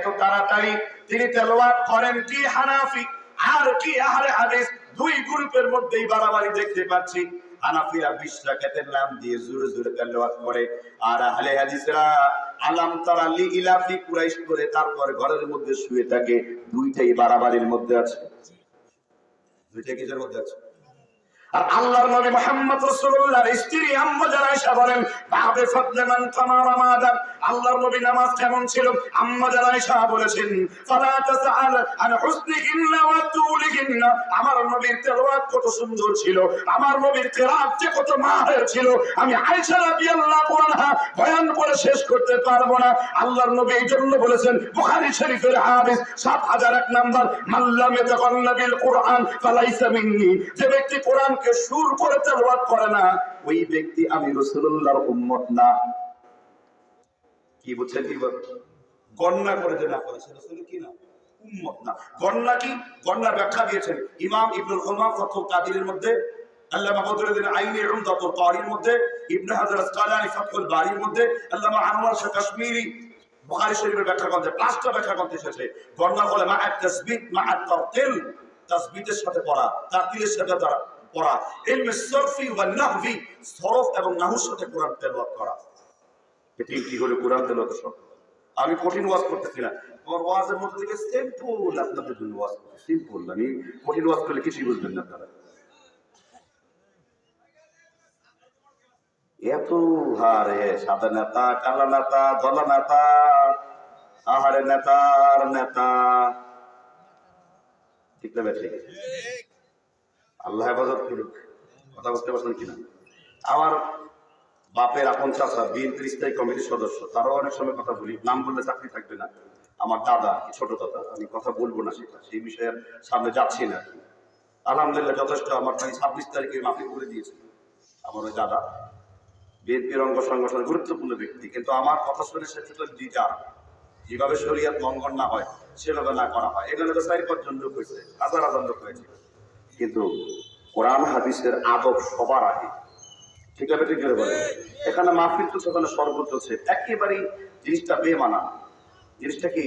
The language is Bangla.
এত তাড়াতাড়ি তিনি তেলাওয়াত করেন কি হানাফি আর কি আহলে হাদিস দুই গ্রুপের মধ্যেই বাড়াবাড়ি দেখতে পাচ্ছি। হানাফিরা 20 রাকাতের নাম দিয়ে জোরে জোরে তেলাওয়াত করে, আর আহলে হাদিসরা আলাম তারা লি ইলাফি কুরাইশ করে তারপর ঘরের মধ্যে শুয়ে থাকে। দুইটাই বাড়াবাড়ির মধ্যে আছে, দুইটা কিসের মধ্যে আছে? আর আল্লাহর নবী মুহাম্মদ রাসূলুল্লাহর স্ত্রী আম্মা জানা আয়েশা বলেন, বাবে ফাদলে মান কামা রামাদান, আল্লাহর নবী নামাজ কেমন ছিল? আম্মা জানা আয়েশা বলেছেন, ফালা তাসআল আন হুসনিহিন্না ওয়া তুলিহিন্না, আমার নবীর তেলাওয়াত কত সুন্দর ছিল, আমার নবীর কিরাত যে কত মাহের ছিল, আমি আয়েশা রাদিয়াল্লাহু আনহা বয়ান করে শেষ করতে পারবো না। আল্লাহর নবী এই জন্য বলেছেন, বুখারী শরীফের হাদিস 7001 নাম্বার, মাল্লাম ইয়াতাকাল্লা বিল কুরআন ফালাইসা মিন্নি, যে ব্যক্তি কোরআন সুর করে তেলাওয়াত করে না, ওই ব্যক্তি আমি রাসূলুল্লাহর উম্মত না। কি বুঝছেন? কি গণনা করে যে না করেছে রাসূল কি না, উম্মত না। গণনা কি? গণনার ব্যাখ্যা দিয়েছেন ইমাম ইবনুল উলামা ফাতহুল কাদিরের মধ্যে, আল্লামা বদরুদ্দিন আইনি উমদাতুল কারির মধ্যে, ইবনে হাজার আসকালানি ফাতহুল বারির মধ্যে, আল্লামা আনোয়ার শাহ কাশ্মীরি বুখারী শরীফের ব্যাখ্যা করতে, পাঁচটা ব্যাখ্যা করতে এসেছে। গণনা হলো মা তাসবিত মা তারতিল, তাসবিতের সাথে পড়া, তারতিলের সাথে পড়া, ইলমে সরফি ওয়া নাহভি, সরফ এবং নাহুর সাথে কোরআন তেলাওয়াত করা। এটি কি হলো কোরআন তেলাওয়াত শব্দ। আমি কঠিন ওয়াজ করতেছি না, আমার ওয়াজের মধ্যে থেকে সিম্পল আপনাদের জন্য ওয়াজ করছি, সিম্পল। আমি কঠিন ওয়াজ করলে কিছুই বুঝবেন না আপনারা। এত হারে সাদা নেতা, কালা নেতা, দলা নেতা, আহারে নেতার নেতা, ঠিক না ঠিক? আল্লাহ হেফাজত করুক। কথা বুঝতে পারছেন কিনা? আমার বাপের আপন চাচা বিএনপির স্থায়ী কমিটির সদস্য, তারও অনেক সময় কথা বলি, নাম বললে চাকরি থাকবে না। আমার দাদা, ছোট দাদা, আমি কথা বলবো না সেটা, সেই বিষয়ের সামনে যাচ্ছি না। আলহামদুলিল্লাহ যথেষ্ট আমার ভাই 26 তারিখে মাফি করে দিয়েছে আমার ওই দাদা, বিএনপির অঙ্গ সংগঠনের গুরুত্বপূর্ণ ব্যক্তি। কিন্তু আমার কথা শুনে সে ছোট দিদা, যেভাবে শরীয়ত লঙ্ঘন না হয় সেভাবে না করা হয়। এখানে তো 4-5 জন লোক হয়েছে, হাজার হাজার লোক হয়েছে, কিন্তু কোরআন হাদিসের আদব সবার আগে, ঠিক আছে? ঠিক করে বলে এখানে মাহফিল চলছে, ওখানে শরবত চলছে, একেবারেই জিনিসটা বেমানা। জিনিসটা কি